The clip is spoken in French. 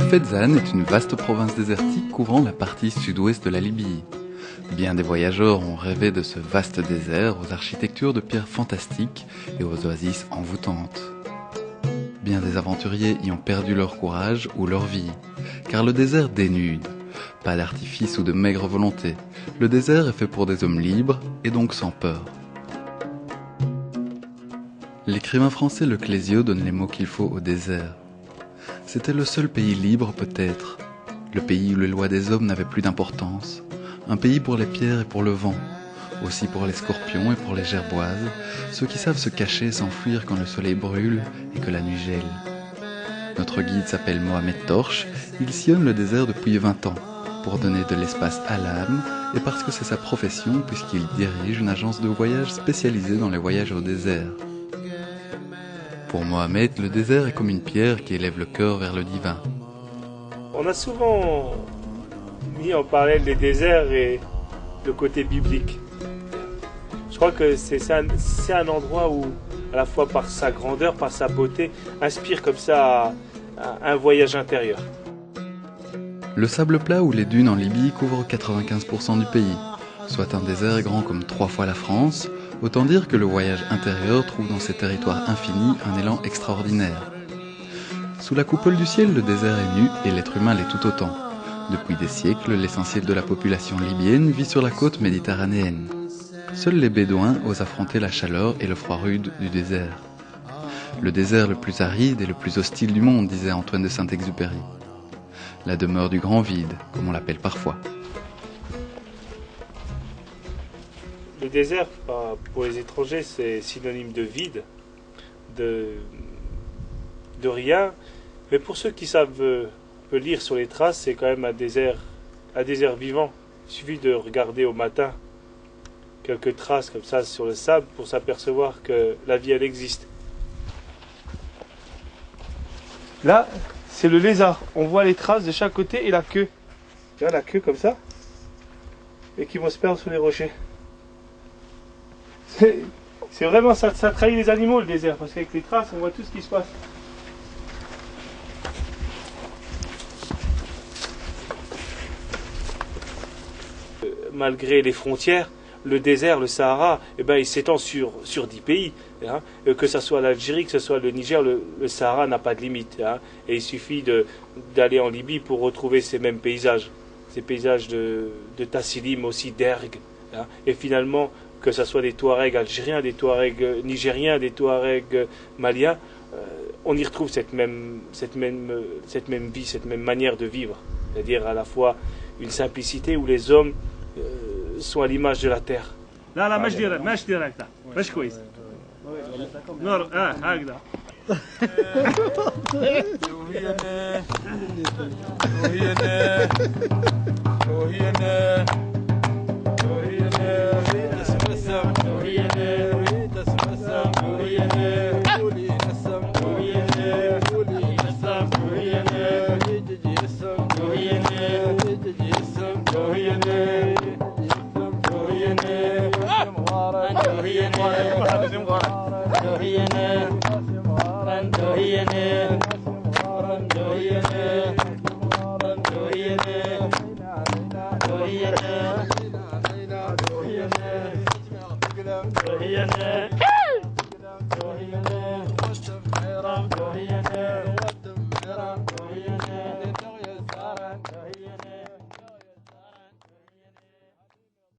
Fezzan est une vaste province désertique couvrant la partie sud-ouest de la Libye. Bien des voyageurs ont rêvé de ce vaste désert aux architectures de pierres fantastiques et aux oasis envoûtantes. Bien des aventuriers y ont perdu leur courage ou leur vie, car le désert dénude. Pas d'artifice ou de maigre volonté. Le désert est fait pour des hommes libres et donc sans peur. L'écrivain français Le Clésio donne les mots qu'il faut au désert. C'était le seul pays libre peut-être, le pays où les lois des hommes n'avaient plus d'importance, un pays pour les pierres et pour le vent, aussi pour les scorpions et pour les gerboises, ceux qui savent se cacher et s'enfuir quand le soleil brûle et que la nuit gèle. Notre guide s'appelle Mohamed Torche, il sillonne le désert depuis 20 ans, pour donner de l'espace à l'âme et parce que c'est sa profession puisqu'il dirige une agence de voyage spécialisée dans les voyages au désert. Pour Mohamed, le désert est comme une pierre qui élève le cœur vers le divin. On a souvent mis en parallèle les déserts et le côté biblique. Je crois que c'est un endroit où, à la fois par sa grandeur, par sa beauté, inspire comme ça un voyage intérieur. Le sable plat ou les dunes en Libye couvrent 95% du pays, soit un désert grand comme 3 fois la France. Autant dire que le voyage intérieur trouve dans ces territoires infinis un élan extraordinaire. Sous la coupole du ciel, le désert est nu et l'être humain l'est tout autant. Depuis des siècles, l'essentiel de la population libyenne vit sur la côte méditerranéenne. Seuls les Bédouins osent affronter la chaleur et le froid rude du désert. Le désert le plus aride et le plus hostile du monde, disait Antoine de Saint-Exupéry. La demeure du grand vide, comme on l'appelle parfois. Le désert, pour les étrangers, c'est synonyme de vide, de rien. Mais pour ceux qui savent lire sur les traces, c'est quand même un désert vivant. Il suffit de regarder au matin quelques traces comme ça sur le sable pour s'apercevoir que la vie, elle existe. Là, c'est le lézard. On voit les traces de chaque côté et la queue. Tu vois la queue comme ça, et qui vont se perdre sous les rochers. C'est vraiment ça trahit les animaux le désert, parce qu'avec les traces on voit tout ce qui se passe. Malgré les frontières, le désert, le Sahara, il s'étend sur 10 pays. Hein. Que ce soit l'Algérie, que ce soit le Niger, le Sahara n'a pas de limite. Hein. Et il suffit d'aller en Libye pour retrouver ces mêmes paysages. Ces paysages de Tassilim, aussi d'Erg. Hein. Et finalement, que ce soit des Touaregs algériens, des Touaregs nigériens, des Touaregs maliens, on y retrouve cette même vie, cette même manière de vivre. C'est-à-dire à la fois une simplicité où les hommes sont à l'image de la terre. لا لا مش ديريكت مش كويس نور هكذا Yeah.